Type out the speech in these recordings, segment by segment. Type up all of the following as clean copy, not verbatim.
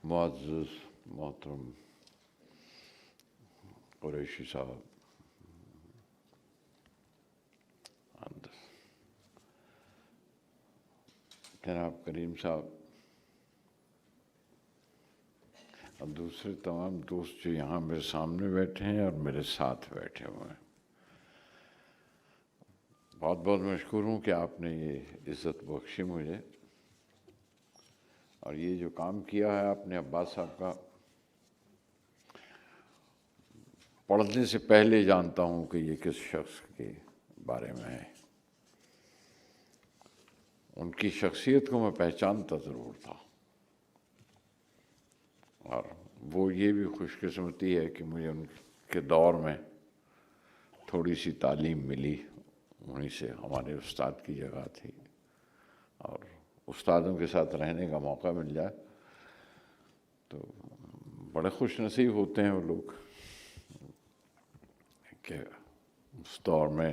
معزز محترم قریشی صاحب، جناب کریم صاحب اور دوسرے تمام دوست جو یہاں میرے سامنے بیٹھے ہیں اور میرے ساتھ بیٹھے ہوئے ہیں، بہت بہت مشکور ہوں کہ آپ نے یہ عزت بخشی مجھے، اور یہ جو کام کیا ہے آپ نے عباس صاحب کا، پڑھنے سے پہلے جانتا ہوں کہ یہ کس شخص کے بارے میں ہے۔ ان کی شخصیت کو میں پہچانتا ضرور تھا، اور وہ یہ بھی خوش قسمتی ہے کہ مجھے ان کے دور میں تھوڑی سی تعلیم ملی، وہیں سے ہمارے استاد کی جگہ تھی، اور استادوں کے ساتھ رہنے کا موقع مل جائے تو بڑے خوش نصیب ہوتے ہیں وہ لوگ کہ اس دور میں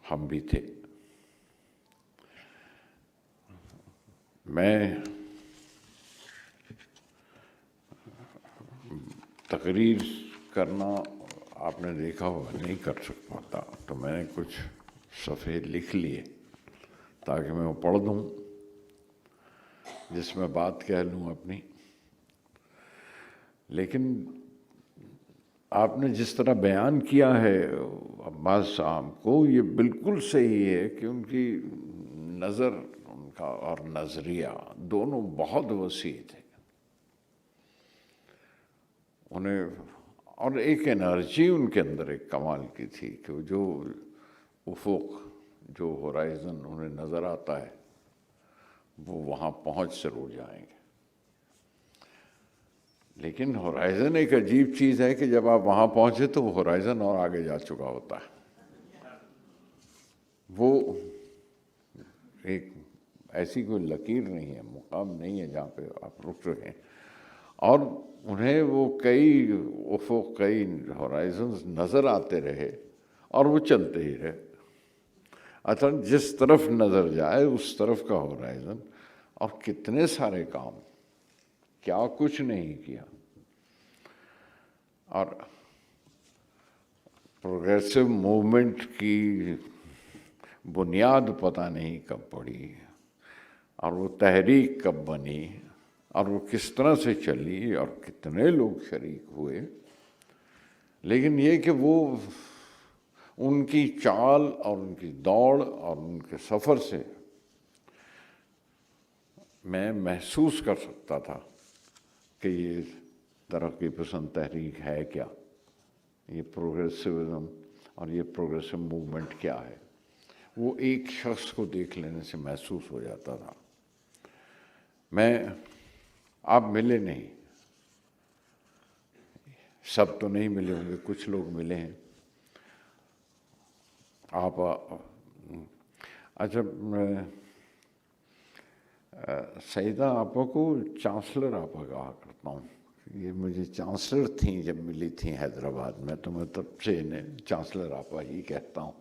ہم بھی تھے۔ میں تقریر کرنا آپ نے دیکھا ہوگا نہیں کر سک پاتا، تو میں نے کچھ صفحے لکھ لیے تاکہ میں وہ پڑھ دوں، جس میں بات کہہ لوں اپنی۔ لیکن آپ نے جس طرح بیان کیا ہے عباس صاحب کو، یہ بالکل صحیح ہے کہ ان کی نظر، ان کا اور نظریہ دونوں بہت وسیع تھے، انہیں اور ایک انرجی ان کے اندر ایک کمال کی تھی کہ جو افق، جو ہورائزن انہیں نظر آتا ہے وہ وہاں پہنچ ضرور جائیں گے۔ لیکن ہورائزن ایک عجیب چیز ہے کہ جب آپ وہاں پہنچے تو وہ ہورائزن اور آگے جا چکا ہوتا ہے، وہ ایک ایسی کوئی لکیر نہیں ہے، مقام نہیں ہے جہاں پہ آپ رک رہے ہیں، اور انہیں وہ کئی افق، کئی ہورائزنز نظر آتے رہے اور وہ چلتے ہی رہے۔ اصل جس طرف نظر جائے اس طرف کا ہورائزن، اور کتنے سارے کام، کیا کچھ نہیں کیا۔ اور پروگریسو موومنٹ کی بنیاد پتہ نہیں کب پڑی، اور وہ تحریک کب بنی، اور وہ کس طرح سے چلی، اور کتنے لوگ شریک ہوئے۔ لیکن یہ کہ وہ ان کی چال اور ان کی دوڑ اور ان کے سفر سے میں محسوس کر سکتا تھا کہ یہ ترقی پسند تحریک ہے کیا، یہ پروگریسوزم اور یہ پروگریسو موومنٹ کیا ہے۔ وہ ایک شخص کو دیکھ لینے سے محسوس ہو جاتا تھا۔ آپ ملے نہیں، سب تو نہیں ملے ہوں گے، کچھ لوگ ملے ہیں آپ۔ اچھا، میں سیدہ آپا کو چانسلر آپا کہا کرتا ہوں، یہ مجھے چانسلر تھیں جب ملی تھیں حیدرآباد میں، تو میں تب سے انہیں چانسلر آپا ہی کہتا ہوں۔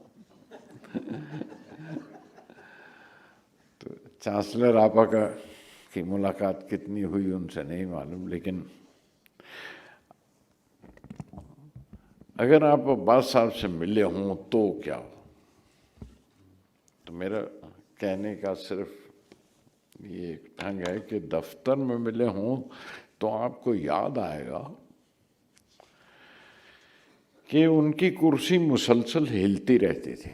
تو چانسلر آپا کی ملاقات کتنی ہوئی ان سے نہیں معلوم، لیکن اگر آپ عباس صاحب سے ملے ہوں تو کیا ہو، تو میرا کہنے کا صرف یہ ڈھنگ ہے کہ دفتر میں ملے ہوں تو آپ کو یاد آئے گا کہ ان کی کرسی مسلسل ہلتی رہتی تھی،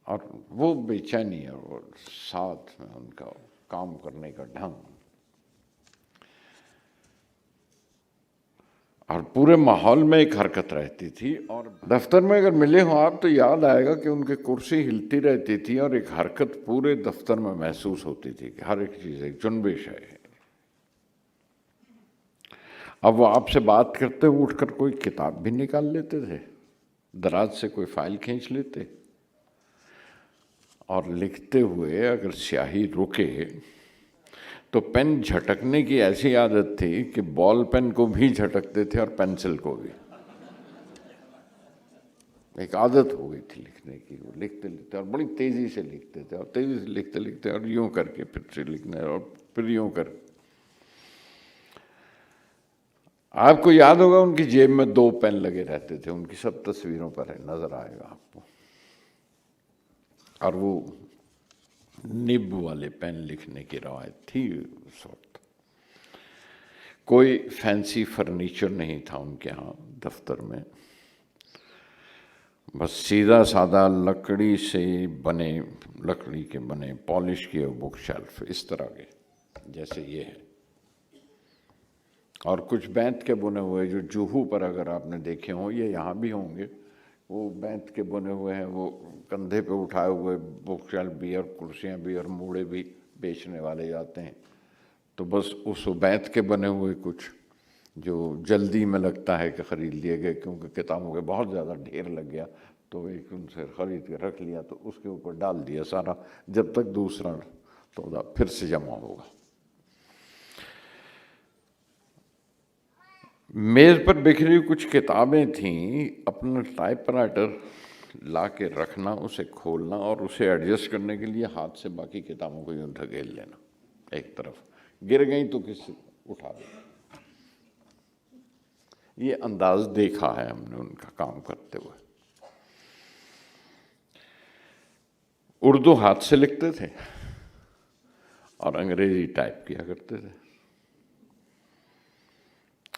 اور وہ بے چینی اور ساتھ میں ان کا کام کرنے کا ڈھنگ، اور پورے ماحول میں ایک حرکت رہتی تھی۔ اور دفتر میں اگر ملے ہوں آپ تو یاد آئے گا کہ ان کی کرسی ہلتی رہتی تھی، اور ایک حرکت پورے دفتر میں محسوس ہوتی تھی کہ ہر ایک چیز ایک جنبش ہے۔ اب وہ آپ سے بات کرتے اٹھ کر کوئی کتاب بھی نکال لیتے تھے، دراز سے کوئی فائل کھینچ لیتے، اور لکھتے ہوئے اگر سیاہی رکے تو پین جھٹکنے کی ایسی عادت تھی کہ بال پین کو بھی جھٹکتے تھے اور پینسل کو بھی۔ ایک عادت ہو گئی تھی لکھنے کی، وہ لکھتے لکھتے اور بڑی تیزی سے لکھتے تھے، اور تیزی سے لکھتے لکھتے اور یوں کر کے پھر سے لکھنا اور پھر یوں کر کے. آپ کو یاد ہوگا ان کی جیب میں 2 پین لگے رہتے تھے، ان کی سب تصویروں پر ہے، نظر آئے گا آپ کو. اور وہ نب والے پین لکھنے کی روایت تھی اس وقت. کوئی فینسی فرنیچر نہیں تھا ان کے ہاں دفتر میں، بس سیدھا سادہ لکڑی کے بنے پالش کیے بک شیلف اس طرح کے جیسے یہ ہے، اور کچھ بینت کے بنے ہوئے جو جوہو پر اگر آپ نے دیکھے ہوں، یہ یہاں بھی ہوں گے، وہ بینت کے بنے ہوئے ہیں، وہ کندھے پہ اٹھائے ہوئے بک شیلف بھی اور کرسیاں بھی اور موڑے بھی بیچنے والے جاتے ہیں. تو بس اس بینت کے بنے ہوئے کچھ جو جلدی میں لگتا ہے کہ خرید لیے گئے، کیونکہ کتابوں کے بہت زیادہ ڈھیر لگ گیا تو ایک ان سے خرید کے رکھ لیا، تو اس کے اوپر ڈال دیا سارا، جب تک دوسرا سودا پھر سے جمع ہوگا. میز پر بکھری ہوئی کچھ کتابیں تھیں، اپنا ٹائپ رائٹر لا کے رکھنا، اسے کھولنا اور اسے ایڈجسٹ کرنے کے لیے ہاتھ سے باقی کتابوں کو یوں دھکیل لینا، ایک طرف گر گئیں تو کسی اٹھا دیں. یہ انداز دیکھا ہے ہم نے ان کا کام کرتے ہوئے. اردو ہاتھ سے لکھتے تھے اور انگریزی ٹائپ کیا کرتے تھے.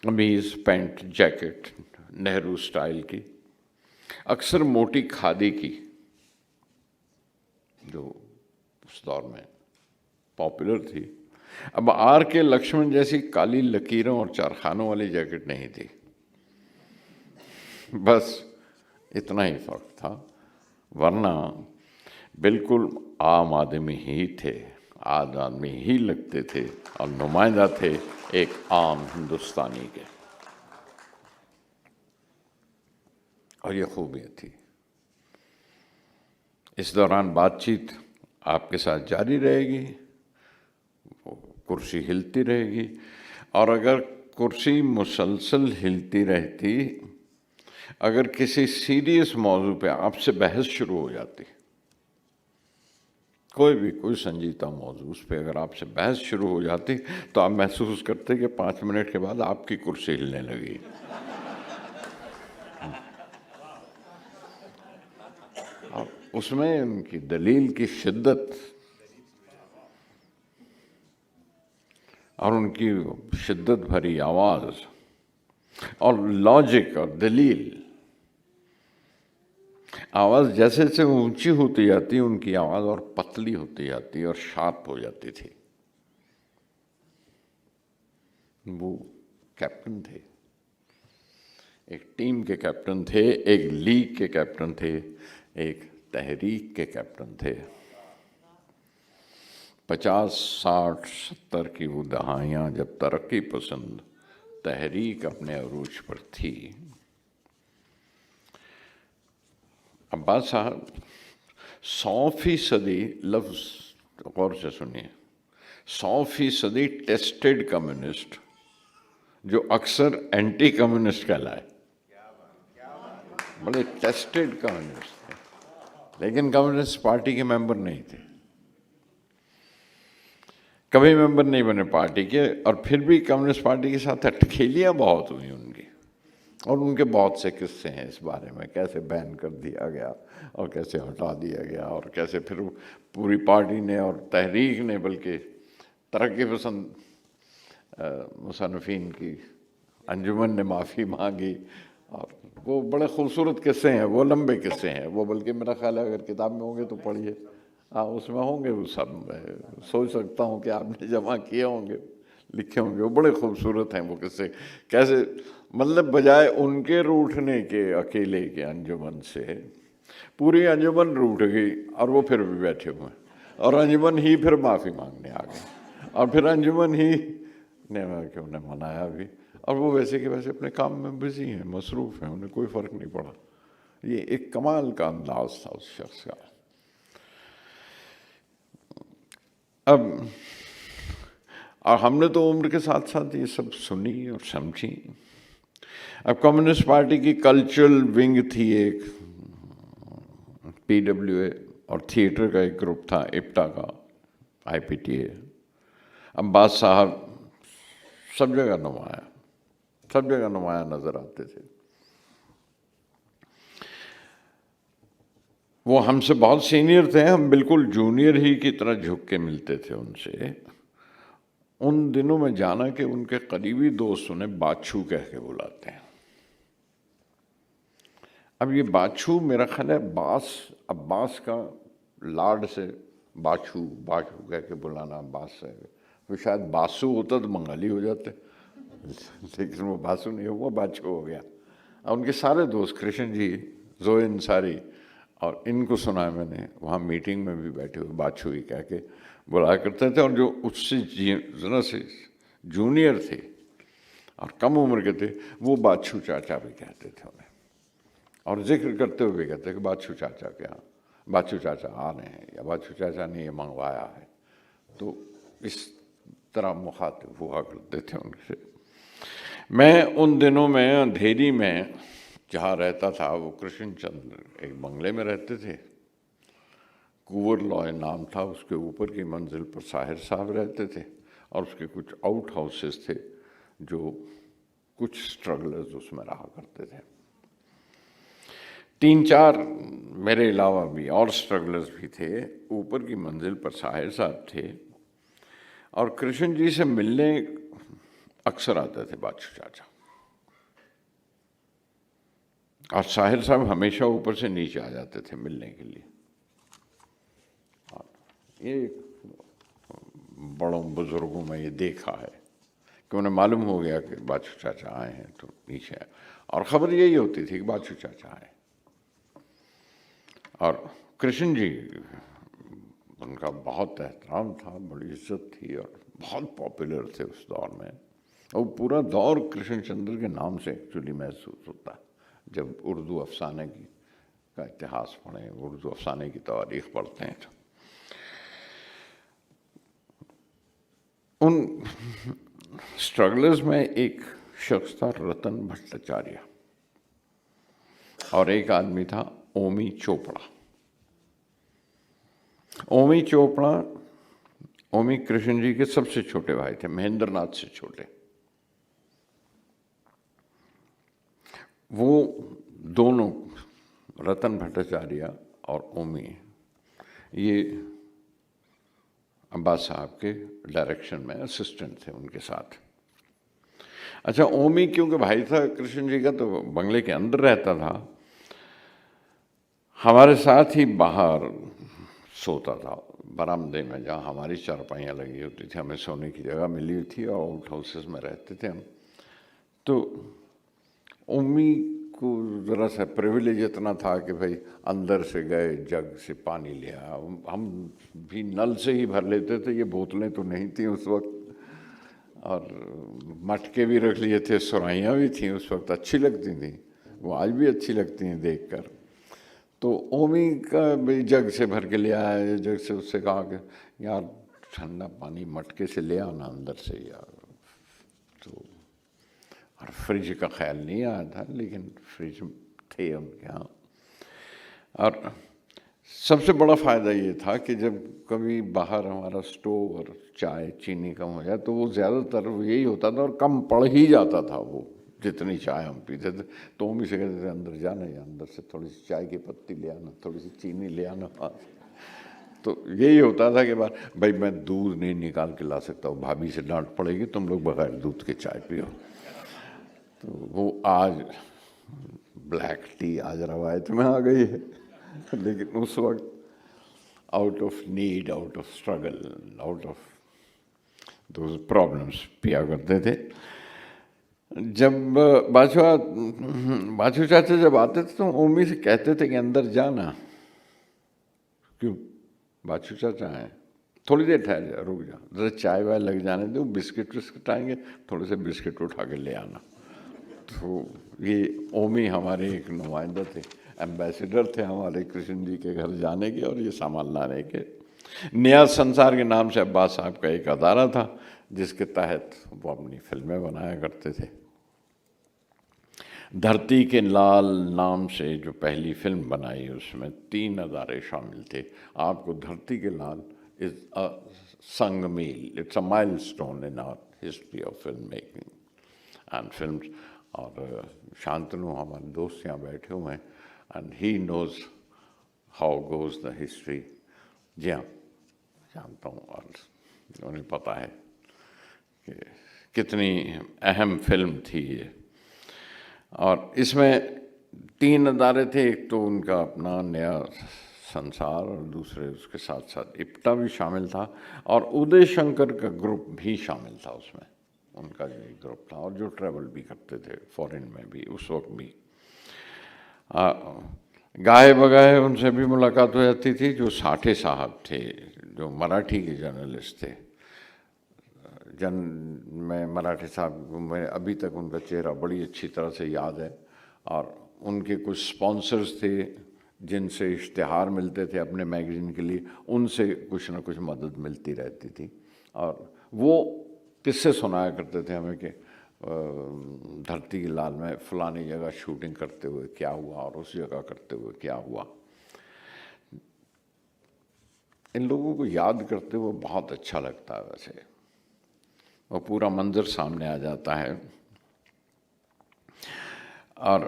قمیض، پینٹ، جیکٹ نہرو سٹائل کی، اکثر موٹی کھادی کی، جو اس دور میں پاپولر تھی. اب آر کے لکشمن جیسی کالی لکیروں اور چارخانوں والی جیکٹ نہیں تھی. بس اتنا ہی فرق تھا، ورنہ بالکل عام آدمی ہی تھے، عام آدمی ہی لگتے تھے اور نمائندہ تھے ایک عام ہندوستانی کے. اور یہ خوبیاں تھی. اس دوران بات چیت آپ کے ساتھ جاری رہے گی، کرسی ہلتی رہے گی، اور اگر کرسی مسلسل ہلتی رہتی، اگر کسی سیریس موضوع پہ آپ سے بحث شروع ہو جاتی، کوئی سنجیدہ موضوع، اس پہ اگر آپ سے بحث شروع ہو جاتی، تو آپ محسوس کرتے کہ 5 منٹ کے بعد آپ کی کرسی ہلنے لگی. اور اس میں ان کی دلیل کی شدت اور ان کی شدت بھری آواز اور لاجک اور دلیل، آواز جیسے جیسے اونچی ہوتی جاتی، ان کی آواز اور پتلی ہوتی جاتی اور شارپ ہو جاتی تھی. وہ کیپٹن تھے، ایک ٹیم کے کیپٹن تھے، ایک لیگ کے کیپٹن تھے، ایک تحریک کے کیپٹن تھے. 50، 60، 70 کی وہ دہائیاں جب ترقی پسند تحریک اپنے عروج پر تھی. عباس صاحب 100% لفظ غور سے سنیے، 100% ٹیسٹڈ کمیونسٹ، جو اکثر اینٹی کمیونسٹ کہلائے، بڑے ٹیسٹڈ کمیونسٹ تھے، لیکن کمیونسٹ پارٹی کے ممبر نہیں تھے، کبھی ممبر نہیں بنے پارٹی کے. اور پھر بھی کمیونسٹ پارٹی کے ساتھ اٹکھیلیاں بہت ہوئی ان کی، اور ان کے بہت سے قصے ہیں اس بارے میں، کیسے بین کر دیا گیا اور کیسے ہٹا دیا گیا، اور کیسے پھر پوری پارٹی نے اور تحریک نے، بلکہ ترقی پسند مصنفین کی انجمن نے معافی مانگی. اور وہ بڑے خوبصورت قصے ہیں، وہ لمبے قصے ہیں، وہ بلکہ میرا خیال ہے اگر کتاب میں ہوں گے تو پڑھیے. ہاں اس میں ہوں گے، وہ سب میں سوچ سکتا ہوں کہ آپ نے جمع کیے ہوں گے، لکھے ہوں گے. وہ بڑے خوبصورت ہیں وہ قصے، کیسے مطلب بجائے ان کے روٹھنے کے اکیلے کے انجمن سے پوری انجمن روٹھ گئی، اور وہ پھر بھی بیٹھے ہوئے، اور انجمن ہی پھر معافی مانگنے آ گئے، اور پھر انجمن ہی نے انہیں منایا بھی. اور وہ ویسے کہ ویسے اپنے کام میں بزی ہیں، مصروف ہیں، انہیں کوئی فرق نہیں پڑا. یہ ایک کمال کا انداز تھا اس شخص کا. اب اور ہم نے تو عمر کے ساتھ ساتھ یہ سب سنی اور سمجھی. اب کمیونسٹ پارٹی کی کلچرل ونگ تھی ایک، PWA اور تھیٹر کا ایک گروپ تھا اپٹا کا, IPTA. عباس صاحب سب جگہ نمایاں نظر آتے تھے. وہ ہم سے بہت سینئر تھے, ہم بالکل جونیئر ہی کی طرح جھک کے ملتے تھے ان سے. ان دنوں میں جانا کہ ان کے قریبی دوست انہیں باچھو کہہ کے بلاتے ہیں. اب یہ باچھو میرا خیال ہے عباس کا لاڈ سے باچھو کہہ کے بلانا عباس سے. وہ شاید باسو ہوتا تو بنگالی ہو جاتے, لیکن وہ باسو نہیں ہوا, باچھو ہو گیا. اور ان کے سارے دوست کرشن جی, زوئے انصاری, اور ان کو سنا ہے میں نے, وہاں میٹنگ میں بھی بیٹھے ہوئے باچھو ہی کہہ کے بلایا کرتے تھے. اور جو اس سے ذرا سے جونیئر تھے اور کم عمر کے تھے وہ باچھو چاچا بھی کہتے تھے انہیں, اور ذکر کرتے ہوئے کہتے کہ باچھو چاچا کیا, باچھو چاچا آ رہے ہیں, یا باچھو چاچا نے یہ منگوایا ہے. تو اس طرح مخاطب ہوا کرتے تھے ان سے. میں ان دنوں میں اندھیری میں جہاں رہتا تھا, وہ کرشن چندر ایک بنگلے میں رہتے تھے, کوور لوائے نام تھا, اس کے اوپر کی منزل پر ساحر صاحب رہتے تھے, اور اس کے کچھ آؤٹ ہاؤسز تھے جو کچھ اسٹرگلرز اس میں رہا کرتے تھے. 3-4 میرے علاوہ بھی اور اسٹرگلرز بھی تھے. اوپر کی منزل پر ساحر صاحب تھے, اور کرشن جی سے ملنے اکثر آتے تھے باچھو چاچا. اور ساحر صاحب ہمیشہ اوپر سے نیچے آ جاتے تھے ملنے کے لیے. یہ بڑوں بزرگوں میں یہ دیکھا ہے کہ انہیں معلوم ہو گیا کہ باچھو چاچا آئے ہیں تو نیچے آئے, اور خبر یہی ہوتی تھی کہ باچھو چاچا آئے. اور کرشن جی, ان کا بہت احترام تھا, بڑی عزت تھی, اور بہت پاپولر تھے اس دور میں. اور پورا دور کرشن چندر کے نام سے ایکچولی محسوس ہوتا ہے جب اردو افسانے کا اتہاس پڑھیں, اردو افسانے کی تاریخ پڑھتے ہیں. تو ان اسٹرگلرز میں ایک شخص تھا رتن بھٹاچاریہ, اور ایک آدمی تھا اومی چوپڑا. اومی کرشن جی کے سب سے چھوٹے بھائی تھے, مہندر ناتھ سے چھوٹے. وہ دونوں رتن بھٹاچاریہ اور اومی یہ عباس صاحب کے ڈائریکشن میں اسسٹنٹ تھے ان کے ساتھ. اچھا, اومی کیونکہ بھائی تھا کرشن جی کا تو بنگلے کے اندر رہتا تھا, ہمارے ساتھ ہی باہر سوتا تھا برآمدے میں, جہاں ہماری چارپائیاں لگی ہوتی تھی, ہمیں سونے کی جگہ ملی ہوئی تھی, اور آؤٹ ہاؤسز میں رہتے تھے ہم. تو اومی کو ذرا سا پریویلیج اتنا تھا کہ بھائی اندر سے گئے, جگ سے پانی لیا, ہم بھی نل سے ہی بھر لیتے تھے, یہ بوتلیں تو نہیں تھیں اس وقت, اور مٹکے بھی رکھ لیے تھے, سرائیاں بھی تھیں اس وقت, اچھی لگتی تھیں, وہ آج بھی اچھی لگتی ہیں دیکھ کر. تو اومی کا بھی جگ سے بھر کے لے آیا, جگ سے اس سے کہا کہ یار ٹھنڈا پانی مٹکے سے لے آنا اندر سے یار. تو اور فریج کا خیال نہیں آیا تھا, لیکن فریج تھے ان کے ہاں. اور سب سے بڑا فائدہ یہ تھا کہ جب کبھی باہر ہمارا اسٹوو اور چائے چینی کم ہو جائے تو وہ زیادہ تر یہی ہوتا تھا, اور کم پڑ ہی جاتا تھا وہ جتنی چائے ہم پیتے تھے. تو اومی سے کہتے تھے اندر جانا, یا اندر سے تھوڑی سی چائے کی پتی لے آنا, تھوڑی سی چینی لے آنا. تو یہی ہوتا تھا کہ بھائی میں دودھ نہیں نکال کے لا سکتا ہوں, بھابھی سے ڈانٹ پڑے گی, تم لوگ بغیر دودھ کے چائے پیو. تو وہ آج بلیک ٹی آج روایت میں آ گئی ہے, لیکن اس وقت out of need, out of struggle, out of those problems پیا کرتے تھے. جب باچھو چاچا جب آتے تھے تو اومی سے کہتے تھے کہ اندر جانا. کیوں؟ باچھو چاچا آئے, تھوڑی دیر ٹھہر جا, رک جا, ذرا چائے وائے لگ جانے دو, بسکٹ وسکٹ آئیں گے, تھوڑے سے بسکٹ اٹھا کے لے آنا. تو یہ اومی ہمارے ایک نمائندہ تھے, ایمبیسیڈر تھے ہمارے کرشن جی کے گھر جانے کے اور یہ سامان لانے کے. نیاز سنسار کے نام سے عباس صاحب کا ایک ادارہ تھا جس کے تحت وہ اپنی فلمیں بنایا کرتے تھے. دھرتی کے لال نام سے جو پہلی فلم بنائی اس میں 3 ادارے شامل تھے. آپ کو دھرتی کے لال از اے سنگ میل, it's a milestone in our history of film making and films. اور شانتنو ہمارے دوست یہاں بیٹھے ہوئے ہیں and he knows how goes the history. جی ہاں جانتا ہوں اور انہیں پتہ ہے کہ کتنی اہم فلم تھی یہ. اور اس میں 3 ادارے تھے, ایک تو ان کا اپنا نیا سنسار اور دوسرے اس کے ساتھ ساتھ اپٹا بھی شامل تھا اور ادے شنکر کا گروپ بھی شامل تھا اس میں. ان کا جو ایک گروپ تھا اور جو ٹریول بھی کرتے تھے فورن میں بھی اس وقت بھی. گاہے بگاہے ان سے بھی ملاقات ہو جاتی تھی. جو ساٹھے صاحب تھے جو مراٹھی کے جرنلسٹ تھے, میں مراٹھی صاحب میں ابھی تک ان کا چہرہ بڑی اچھی طرح سے یاد ہے. اور ان کے کچھ سپانسرز تھے جن سے اشتہار ملتے تھے اپنے میگزین کے لیے, ان سے کچھ نہ کچھ مدد ملتی رہتی تھی. اور وہ قصے سنایا کرتے تھے ہمیں کہ دھرتی کے لال میں فلانی جگہ شوٹنگ کرتے ہوئے کیا ہوا اور اس جگہ کرتے ہوئے کیا ہوا. ان لوگوں کو یاد کرتے ہوئے بہت اچھا لگتا ہے. ویسے وہ پورا منظر سامنے آ جاتا ہے اور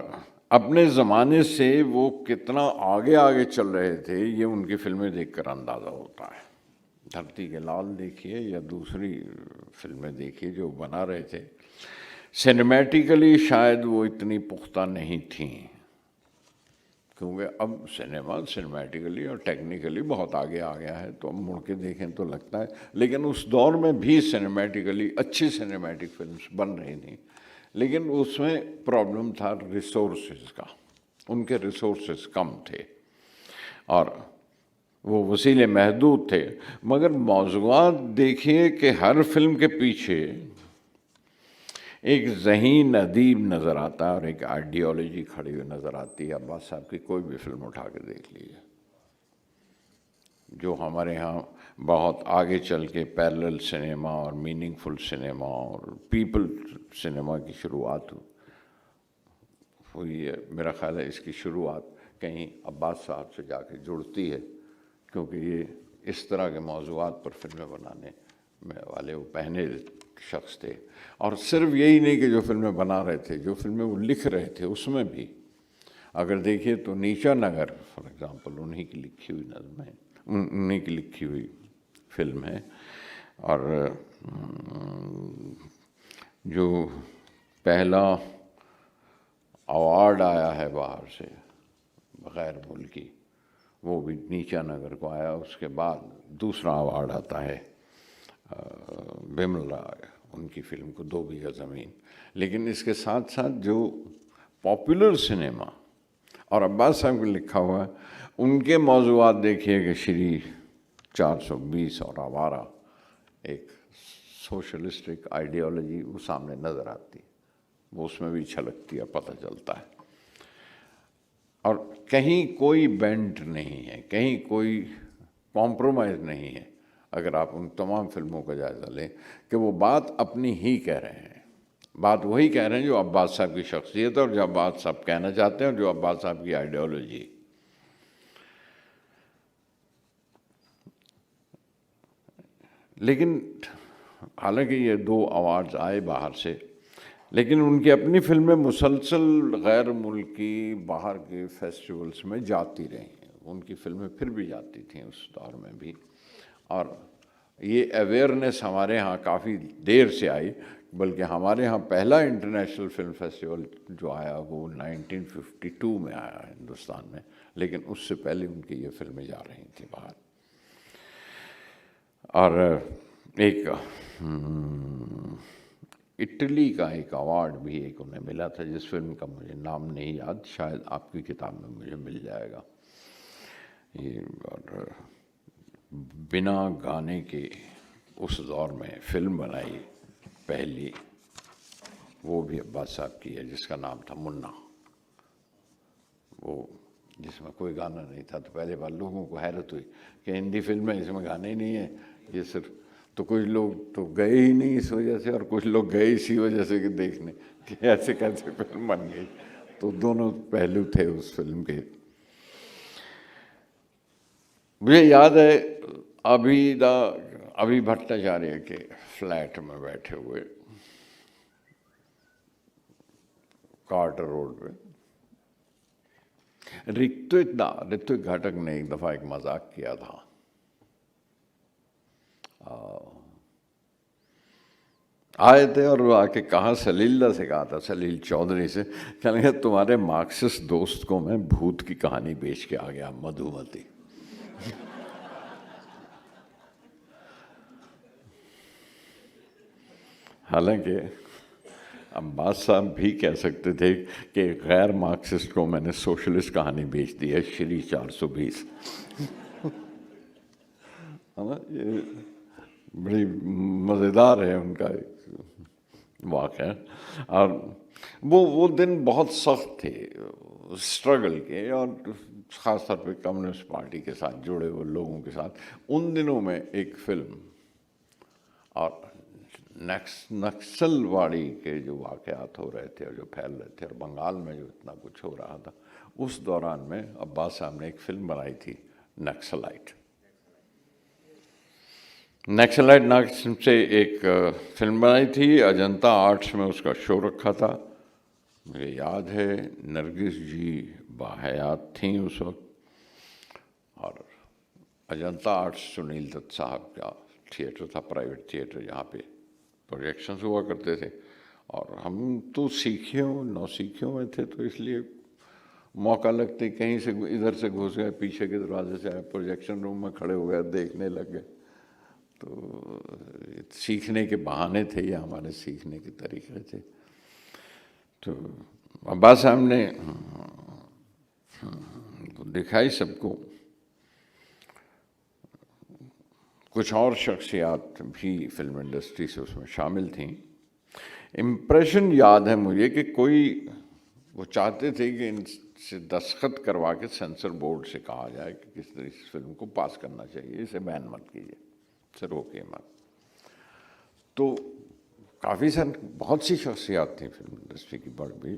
اپنے زمانے سے وہ کتنا آگے آگے چل رہے تھے یہ ان کی فلمیں دیکھ کر اندازہ ہوتا ہے. دھرتی کے لال دیکھیے یا دوسری فلمیں دیکھیے جو بنا رہے تھے, سنیمیٹیکلی شاید وہ اتنی پختہ نہیں تھیں کیونکہ اب سنیما سنیمیٹیکلی اور ٹیکنیکلی بہت آگے آ گیا ہے, تو اب مڑ کے دیکھیں تو لگتا ہے. لیکن اس دور میں بھی سنیمیٹیکلی اچھی سنیمیٹک فلمس بن رہی تھیں, لیکن اس میں پرابلم تھا ریسورسز کا. ان کے ریسورسز کم تھے اور وہ وسیلے محدود تھے. مگر موضوعات دیکھیے کہ ہر فلم کے پیچھے ایک ذہین ادیب نظر آتا ہے اور ایک آئیڈیالوجی کھڑی ہوئی نظر آتی ہے. عباس صاحب کی کوئی بھی فلم اٹھا کے دیکھ لیجیے. جو ہمارے ہاں بہت آگے چل کے پیرلل سنیما اور میننگ فل سنیما اور پیپل سنیما کی شروعات ہوئی ہے, میرا خیال ہے اس کی شروعات کہیں عباس صاحب سے جا کے جڑتی ہے, کیونکہ یہ اس طرح کے موضوعات پر فلمیں بنانے والے وہ پہلے شخص تھے. اور صرف یہی نہیں کہ جو فلمیں بنا رہے تھے, جو فلمیں وہ لکھ رہے تھے اس میں بھی اگر دیکھیے تو نیچا نگر فار ایگزامپل انہی کی لکھی ہوئی نظم ہے, انہی کی لکھی ہوئی فلم ہے. اور جو پہلا ایوارڈ آیا ہے باہر سے غیر ملکی وہ بھی نیچا نگر کو آیا. اس کے بعد دوسرا ایوارڈ آتا ہے بمل رائے, ان کی فلم کو 2 بیگھہ زمین. لیکن اس کے ساتھ ساتھ جو پاپولر سنیما اور عباس صاحب کو لکھا ہوا ہے ان کے موضوعات دیکھیے کہ شری 420 اور آوارہ, ایک سوشلسٹک آئیڈیالوجی وہ سامنے نظر آتی ہے, وہ اس میں بھی چھلکتی ہے, پتہ چلتا ہے. اور کہیں کوئی بینٹ نہیں ہے, کہیں کوئی کمپرومائز نہیں ہے. اگر آپ ان تمام فلموں کا جائزہ لیں کہ وہ بات اپنی ہی کہہ رہے ہیں, بات وہی کہہ رہے ہیں جو عباس صاحب کی شخصیت اور جو عباس صاحب کہنا چاہتے ہیں اور جو عباس صاحب کی آئیڈیالوجی. لیکن حالانکہ یہ 2 ایوارڈز آئے باہر سے, لیکن ان کی اپنی فلمیں مسلسل غیر ملکی باہر کے فیسٹیولز میں جاتی رہی ہیں. ان کی فلمیں پھر بھی جاتی تھیں اس دور میں بھی. اور یہ اویئرنیس ہمارے ہاں کافی دیر سے آئی, بلکہ ہمارے ہاں پہلا انٹرنیشنل فلم فیسٹیول جو آیا وہ 1952 میں آیا ہندوستان میں, لیکن اس سے پہلے ان کی یہ فلمیں جا رہی تھیں باہر. اور ایک اٹلی کا ایک ایوارڈ بھی ایک انہیں ملا تھا جس فلم کا مجھے نام نہیں یاد, شاید آپ کی کتاب میں مجھے مل جائے گا. یہ اور بنا گانے کے اس دور میں فلم بنائی پہلی, وہ بھی عباس صاحب کی ہے, جس کا نام تھا منا. وہ جس میں کوئی گانا نہیں تھا, تو پہلے بار لوگوں کو حیرت ہوئی کہ ہندی فلم میں اس میں گانے ہی نہیں ہیں, یہ صرف. تو کچھ لوگ تو گئے ہی نہیں اس وجہ سے, اور کچھ لوگ گئے اسی وجہ سے کہ دیکھنے کہ ایسے کیسے فلم بن گئی. تو دونوں پہلو تھے اس فلم کے. مجھے یاد ہے ابھی بھٹاچاریہ کے فلیٹ میں بیٹھے ہوئے کارٹر روڈ پہ رتوک گھٹک نے ایک دفعہ ایک مذاق کیا تھا. آئے تھے اور وہ آ کے کہا سلیلہ سے کہا تھا، سلیل چودھری سے، کہنے گے تمہارے مارکسسٹ دوست کو میں بھوت کی کہانی بیچ کے آ گیا، مدھومتی. حالانکہ عباس صاحب بھی کہہ سکتے تھے کہ غیر مارکسسٹ کو میں نے سوشلسٹ کہانی بیچ دی ہے، شری 420. یہ بڑی مزیدار ہے ان کا واقعہ. اور وہ دن بہت سخت تھے اسٹرگل کے، اور خاص طور پہ کمیونسٹ پارٹی کے ساتھ جڑے ہوئے لوگوں کے ساتھ. ان دنوں میں ایک فلم اور نکسل واڑی کے جو واقعات ہو رہے تھے اور جو پھیل رہے تھے، اور بنگال میں جو اتنا کچھ ہو رہا تھا، اس دوران میں عباس صاحب نے ایک فلم بنائی تھی نکسلائٹ نام سے ایک فلم بنائی تھی. اجنتا آرٹس میں اس کا شو رکھا تھا. مجھے یاد ہے نرگس جی باحیات تھیں اس وقت، اور اجنتا آرٹس سنیل دت صاحب کا تھیٹر تھا، پرائیویٹ تھیٹر، جہاں پہ پروجیکشنز ہوا کرتے تھے. اور ہم تو نوسیکھیوں میں تھے، تو اس لیے موقع لگتے کہیں سے ادھر سے گھس گئے، پیچھے کے دروازے سے آئے، پروجیکشن روم میں کھڑے ہو گئے، دیکھنے لگ گئے. تو سیکھنے کے بہانے تھے، یا ہمارے سیکھنے کے طریقے تھے. تو عباس صاحب نے دکھائی سب کو. کچھ اور شخصیات بھی فلم انڈسٹری سے اس میں شامل تھیں. امپریشن یاد ہے مجھے کہ وہ چاہتے تھے کہ ان سے دستخط کروا کے سینسر بورڈ سے کہا جائے کہ کس طرح اس فلم کو پاس کرنا چاہیے، اسے بین مت کیجیے، اسے روکیے مت. تو بہت سی شخصیات تھیں فلم انڈسٹری کی بڑھ بھی،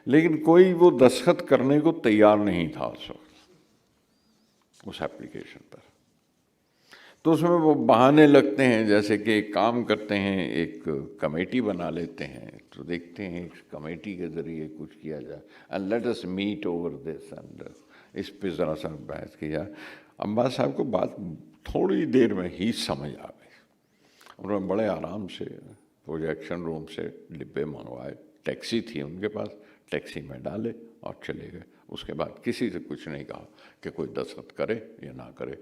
لیکن کوئی وہ دستخط کرنے کو تیار نہیں تھا اس وقت اس ایپلیکیشن پر. تو اس میں وہ بہانے لگتے ہیں، جیسے کہ ایک کام کرتے ہیں، ایک کمیٹی بنا لیتے ہیں، تو دیکھتے ہیں اس کمیٹی کے ذریعے کچھ کیا جائے، and let us meet over this, and اس پہ ذرا سا بحث کی جائے. عباس صاحب کو بات تھوڑی دیر میں ہی سمجھ آ گئی. انہوں نے بڑے آرام سے پروجیکشن روم سے ڈبے منگوائے، ٹیکسی تھی ان کے پاس، ٹیکسی میں ڈالے اور چلے گئے. اس کے بعد کسی سے کچھ نہیں کہا کہ کوئی دستخط کرے یا نہ کرے،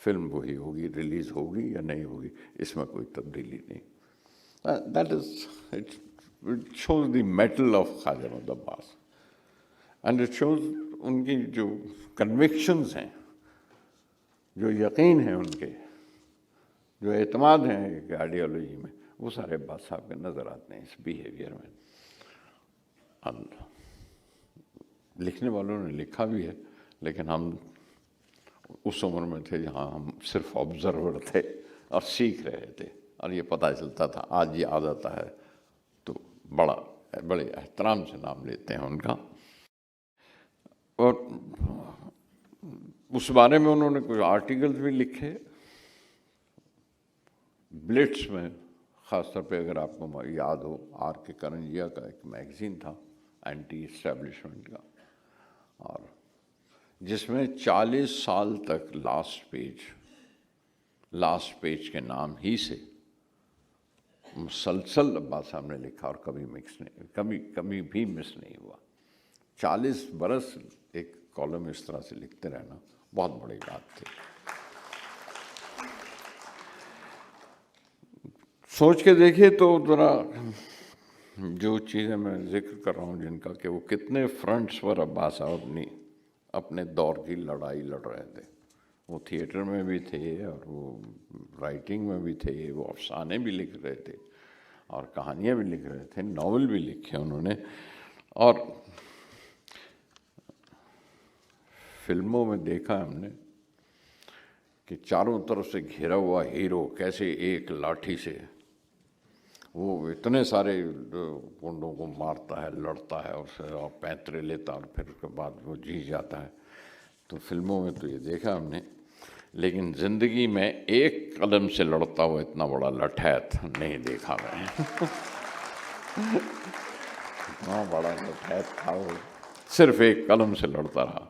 فلم وہی ہوگی، ریلیز ہوگی یا نہیں ہوگی، اس میں کوئی تبدیلی نہیں. That is it shows the mettle of Khawaja Muhammad Abbas, and it shows ان کی جو کنوکشنز ہیں، جو یقین ہیں ان کے، جو اعتماد ہیں ایک آئیڈیالوجی میں، وہ سارے عباس صاحب کے نظر آتے ہیں اس بیہیویئر میں. لکھنے والوں نے لکھا بھی ہے، لیکن ہم اس عمر میں تھے جہاں ہم صرف آبزرور تھے اور سیکھ رہے تھے، اور یہ پتہ چلتا تھا. آج یہ یاد آتا ہے تو بڑے احترام سے نام لیتے ہیں ان کا. اور اس بارے میں انہوں نے کچھ آرٹیکلز بھی لکھے بلٹس میں. خاص طور پہ اگر آپ کو یاد ہو، آر کے کرنجیا کا ایک میگزین تھا اینٹی اسٹیبلشمنٹ کا، اور جس میں 40 سال تک لاسٹ پیج کے نام ہی سے مسلسل عباس صاحب نے لکھا، اور کبھی بھی مس نہیں ہوا. 40 برس ایک کالم اس طرح سے لکھتے رہنا بہت بڑی بات تھی. سوچ کے دیکھیے تو ذرا جو چیزیں میں ذکر کر رہا ہوں جن کا، کہ وہ کتنے فرنٹس پر عباس صاحب اپنے دور کی لڑائی لڑ رہے تھے. وہ تھیٹر میں بھی تھے، اور وہ رائٹنگ میں بھی تھے، وہ افسانے بھی لکھ رہے تھے، اور کہانیاں بھی لکھ رہے تھے، ناول بھی لکھے انہوں نے. اور فلموں میں دیکھا ہم نے کہ چاروں طرف سے گھرا ہوا ہیرو کیسے ایک لاٹھی سے وہ اتنے سارے گنڈوں کو مارتا ہے، لڑتا ہے، اسے اور پینترے لیتا اور پھر اس کے بعد وہ جی جاتا ہے. تو فلموں میں تو یہ دیکھا ہم نے، لیکن زندگی میں ایک قلم سے لڑتا ہوا اتنا بڑا لٹھیت نہیں دیکھا میں. اتنا بڑا لٹھیت تھا وہ، صرف ایک قلم سے لڑتا رہا،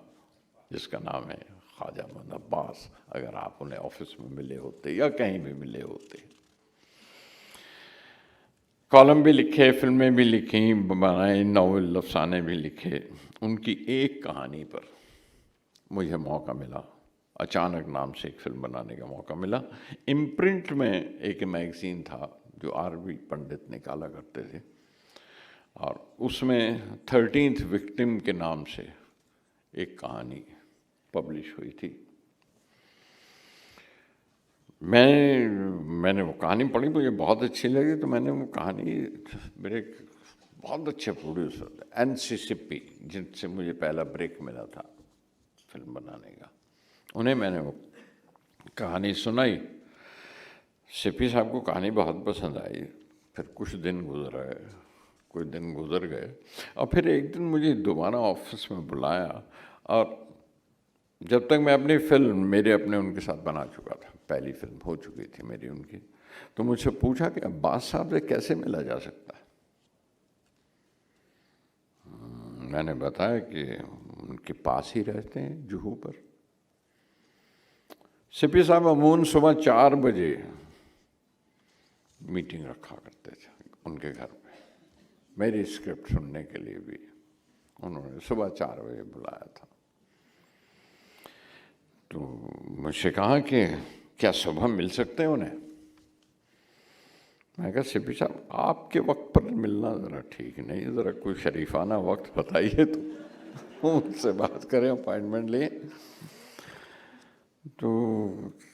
جس کا نام ہے خواجہ محمد عباس. اگر آپ انہیں آفس میں ملے ہوتے یا کہیں بھی ملے ہوتے. کالم بھی لکھے، فلمیں بھی لکھیں، بنائے، ناول افسانے بھی لکھے. ان کی ایک کہانی پر مجھے موقع ملا، اچانک نام سے ایک فلم بنانے کا موقع ملا. امپرنٹ میں ایک میگزین تھا جو آر وی پنڈت نکالا کرتے تھے، اور اس میں 13th وکٹم کے نام سے ایک کہانی پبلش ہوئی تھی. میں نے وہ کہانی پڑھی، مجھے بہت اچھی لگی. تو میں نے وہ کہانی، میرے بہت اچھے پروڈیوسر این سی سپی، جن سے مجھے پہلا بریک ملا تھا فلم بنانے کا، انہیں میں نے وہ کہانی سنائی. سپی صاحب کو کہانی بہت پسند آئی. پھر کچھ دن گزر گئے اور پھر ایک دن مجھے دوبارہ آفس میں بلایا. اور جب تک میں اپنی فلم میرے اپنے ان کے ساتھ بنا چکا تھا، پہلی فلم ہو چکی تھی میری ان کی، تو مجھ سے پوچھا کہ عباس صاحب سے کیسے ملا جا سکتا ہے. میں نے بتایا کہ ان کے پاس ہی رہتے ہیں جوہو پر. سپی صاحب عموماً صبح 4 بجے میٹنگ رکھا کرتے تھے ان کے گھر پہ، میری اسکرپٹ سننے کے لیے بھی انہوں نے صبح 4 بجے بلایا تھا. تو مجھ سے کہا کہ کیا صبح مل سکتے ہیں انہیں؟ میں کہا سپی صاحب آپ کے وقت پر ملنا ذرا ٹھیک نہیں، ذرا کوئی شریفانہ وقت بتائیے تو ان سے بات کریں، اپائنٹمنٹ لیں. تو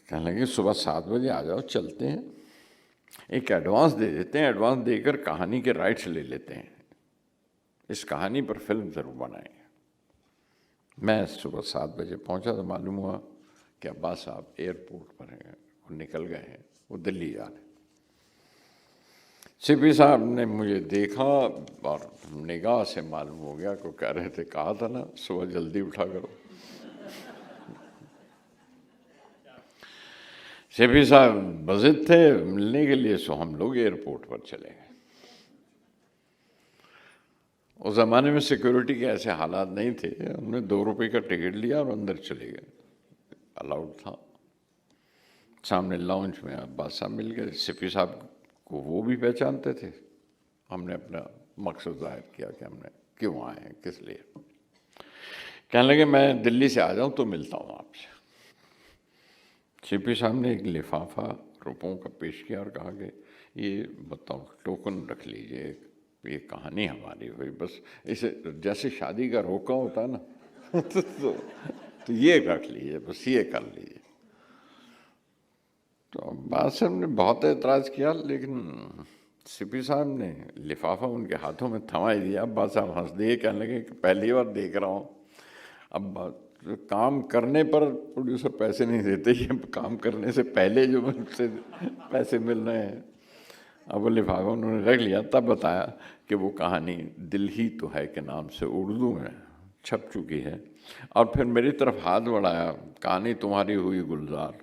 کہنے لگے صبح 7 بجے آ جاؤ، چلتے ہیں، ایک ایڈوانس دے دیتے ہیں، ایڈوانس دے کر کہانی کے رائٹس لے لیتے ہیں، اس کہانی پر فلم ضرور بنائیں گے. میں صبح 7 بجے پہنچا تو معلوم ہوا کہ عباس صاحب ایئرپورٹ پر ہیں، وہ نکل گئے ہیں، وہ دلی جا رہے ہیں. سپی صاحب نے مجھے دیکھا اور نگاہ سے معلوم ہو گیا کہ کہہ رہے تھے کہا تھا نا صبح جلدی اٹھا کرو. سپی صاحب بضد تھے ملنے کے لیے، سو ہم لوگ ایئرپورٹ پر چلے گئے. اس زمانے میں سیکیورٹی کے ایسے حالات نہیں تھے، ہم نے 2 روپے کا ٹکٹ لیا اور اندر چلے گئے، الاؤڈ تھا. سامنے لاؤنج میں عباس صاحب مل گئے. سپی صاحب کو وہ بھی پہچانتے تھے. ہم نے اپنا مقصد ظاہر کیا کہ ہم نے کیوں آئے ہیں، کس لیے. کہنے لگے میں دلی سے آ جاؤں تو ملتا ہوں آپ سے. سپی صاحب نے ایک لفافہ روپوں کا پیش کیا اور کہا کہ یہ بتاؤ ٹوکن رکھ لیجئے، یہ کہانی ہماری ہوئی، بس اسے جیسے شادی کا روکا ہوتا ہے نا تو یہ رکھ لیجئے، بس یہ کر لیجئے. تو عباس صاحب نے بہت اعتراض کیا، لیکن سپی صاحب نے لفافہ ان کے ہاتھوں میں تھما ہی دیا. عباس صاحب ہنس دیے، کہنے لگے کہ پہلی بار دیکھ رہا ہوں، اب کام کرنے پر پروڈیوسر پیسے نہیں دیتے، یہ کام کرنے سے پہلے جو مجھ سے پیسے مل رہے ہیں. اب وہ لفافہ انہوں نے رکھ لیا. تب بتایا کہ وہ کہانی دل ہی تو ہے کے نام سے اردو میں چھپ چکی ہے. اور پھر میری طرف ہاتھ بڑھایا، کہانی تمہاری ہوئی گلزار،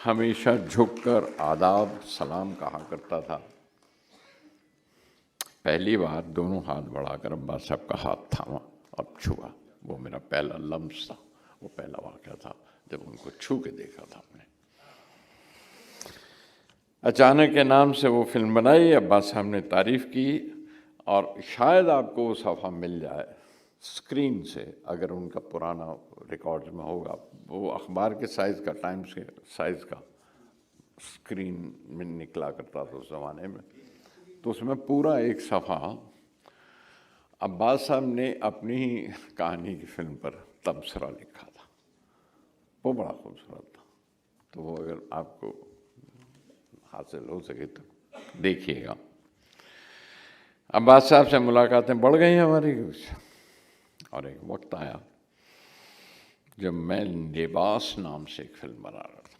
ہمیشہ جھک کر آداب سلام کہا کرتا تھا. پہلی بار دونوں ہاتھ بڑھا کر عباس صاحب کا ہاتھ تھاما اور چھوا. وہ میرا پہلا لمس تھا، وہ پہلا واقعہ تھا جب ان کو چھو کے دیکھا تھا ہم نے. اچانک کے نام سے وہ فلم بنائی. عباس صاحب نے تعریف کی، اور شاید آپ کو وہ صفحہ مل جائے اسکرین سے اگر ان کا پرانا ریکارڈ میں ہوگا. وہ اخبار کے سائز کا، ٹائمز کے سائز کا اسکرین میں نکلا کرتا تھا اس زمانے میں. تو اس میں پورا ایک صفحہ عباس صاحب نے اپنی ہی کہانی کی فلم پر تبصرہ لکھا تھا. وہ بڑا خوبصورت تھا. تو وہ اگر آپ کو حاصل ہو سکے تو دیکھیے گا. عباس صاحب سے ملاقاتیں بڑھ گئی ہماری کچھ، اور ایک وقت آیا جب میں لباس نام سے ایک فلم بنا رہا تھا.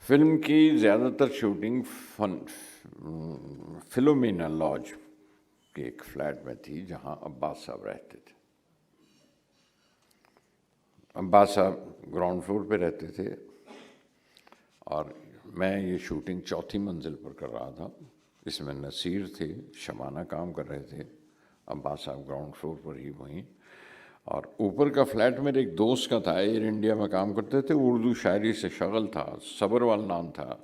فلم کی زیادہ تر شوٹنگ فلومینا لاج کے ایک فلیٹ میں تھی جہاں عباس صاحب رہتے تھے. عباس صاحب گراؤنڈ فلور پہ رہتے تھے اور میں یہ شوٹنگ چوتھی منزل پر کر رہا تھا. اس میں نصیر تھے، شبانہ کام کر رہے تھے، عباس صاحب گراؤنڈ فلور پر ہی وہیں. اور اوپر کا فلیٹ میرے ایک دوست کا تھا، ایئر انڈیا میں کام کرتے تھے، اردو شاعری سے شغل تھا، صبروال نام تھا،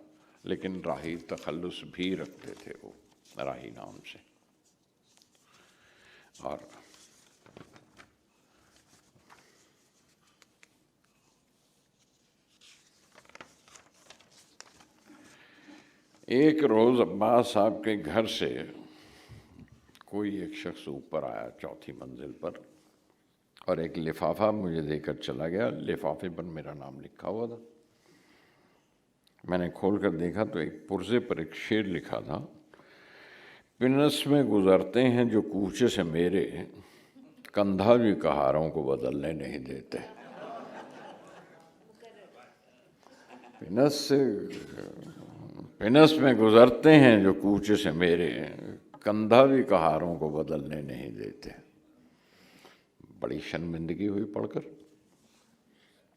لیکن راہی تخلص بھی رکھتے تھے وہ راہی نام سے. اور ایک روز عباس صاحب کے گھر سے کوئی ایک شخص اوپر آیا چوتھی منزل پر اور ایک لفافہ مجھے دے کر چلا گیا. لفافے پر میرا نام لکھا ہوا تھا. میں نے کھول کر دیکھا تو ایک پرزے پر ایک شعر لکھا تھا: پنس میں گزرتے ہیں جو کوچے سے میرے، کندھا بھی کہاروں کو بدلنے نہیں دیتے. پنس میں گزرتے ہیں جو کوچے سے میرے، کندھا بھی کہاروں کو بدلنے نہیں دیتے. بڑی شرمندگی ہوئی پڑھ کر.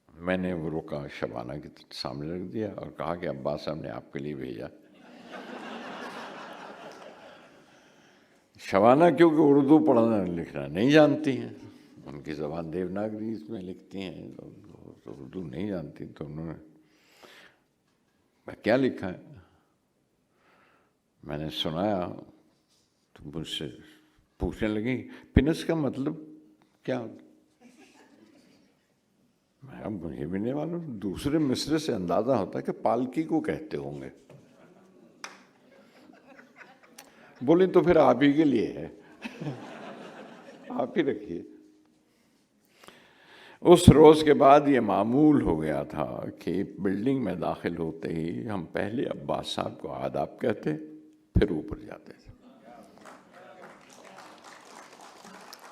میں نے وہ رکا شبانہ کے سامنے رکھ دیا اور کہا کہ عباس صاحب نے آپ کے لیے بھیجا. شبانہ کیونکہ اردو پڑھنا لکھنا نہیں جانتی ہیں، ان کی زبان دیوناگری اس میں لکھتی ہیں، تو اردو نہیں جانتی، تو انہوں نے کیا لکھا ہے میں نے سنایا تو مجھ سے پوچھنے لگی پنس کا مطلب کیا؟ اب مجھے بھی نہیں معلوم. دوسرے مصرے سے اندازہ ہوتا ہے کہ پالکی کو کہتے ہوں گے. بولے تو پھر آپ ہی کے لیے ہے، آپ ہی رکھیے. اس روز کے بعد یہ معمول ہو گیا تھا کہ بلڈنگ میں داخل ہوتے ہی ہم پہلے عباس صاحب کو آداب کہتے، پھر اوپر جاتے تھے.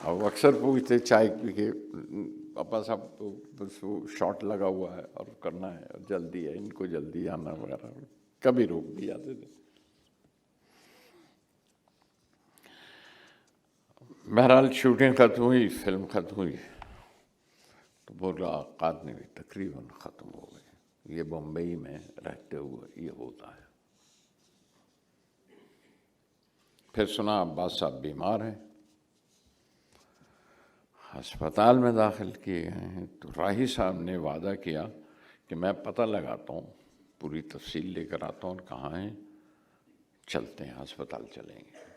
اور اکثر پوچھتے چائے پی کے عباس صاحب بس وہ شارٹ لگا ہوا ہے اور کرنا ہے اور جلدی ہے، ان کو جلدی آنا وغیرہ، کبھی روک بھی جاتے تھے. بہرحال شوٹنگ ختم ہوئی، فلم ختم ہوئی تو ملاقات میں بھی تقریباً ختم ہو گئی. یہ بمبئی میں رہتے ہوئے یہ ہوتا ہے. پھر سنا عباس صاحب بیمار ہیں، ہسپتال میں داخل کیے گئے ہیں. تو راہی صاحب نے وعدہ کیا کہ میں پتہ لگاتا ہوں، پوری تفصیل لے کر آتا ہوں کہاں ہیں، چلتے ہیں ہسپتال چلیں گے.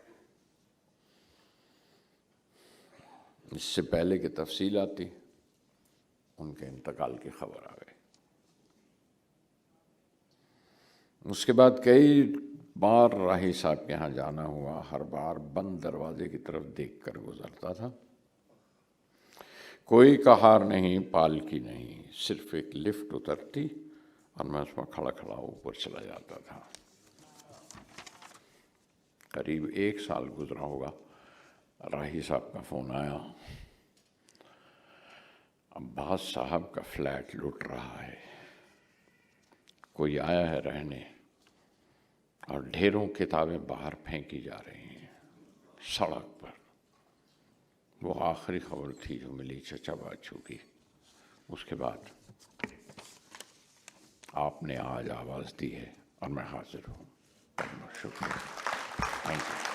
اس سے پہلے کہ تفصیل آتی ان کے انتقال کی خبر آ گئی. اس کے بعد کئی بار راہی صاحب کے یہاں جانا ہوا. ہر بار بند دروازے کی طرف دیکھ کر گزرتا تھا. کوئی کہار نہیں، پالکی نہیں، صرف ایک لفٹ اترتی اور میں اس میں کھڑا کھڑا اوپر چلا جاتا تھا. قریب 1 سال گزرا ہوگا. راہی صاحب کا فون آیا، عباس صاحب کا فلیٹ لٹ رہا ہے، کوئی آیا ہے رہنے اور ڈھیروں کتابیں باہر پھینکی جا رہی ہیں سڑک پر. وہ آخری خبر تھی جو ملی چچا باچو کی. اس کے بعد آپ نے آج آواز دی ہے اور میں حاضر ہوں. شکریہ. Thank you.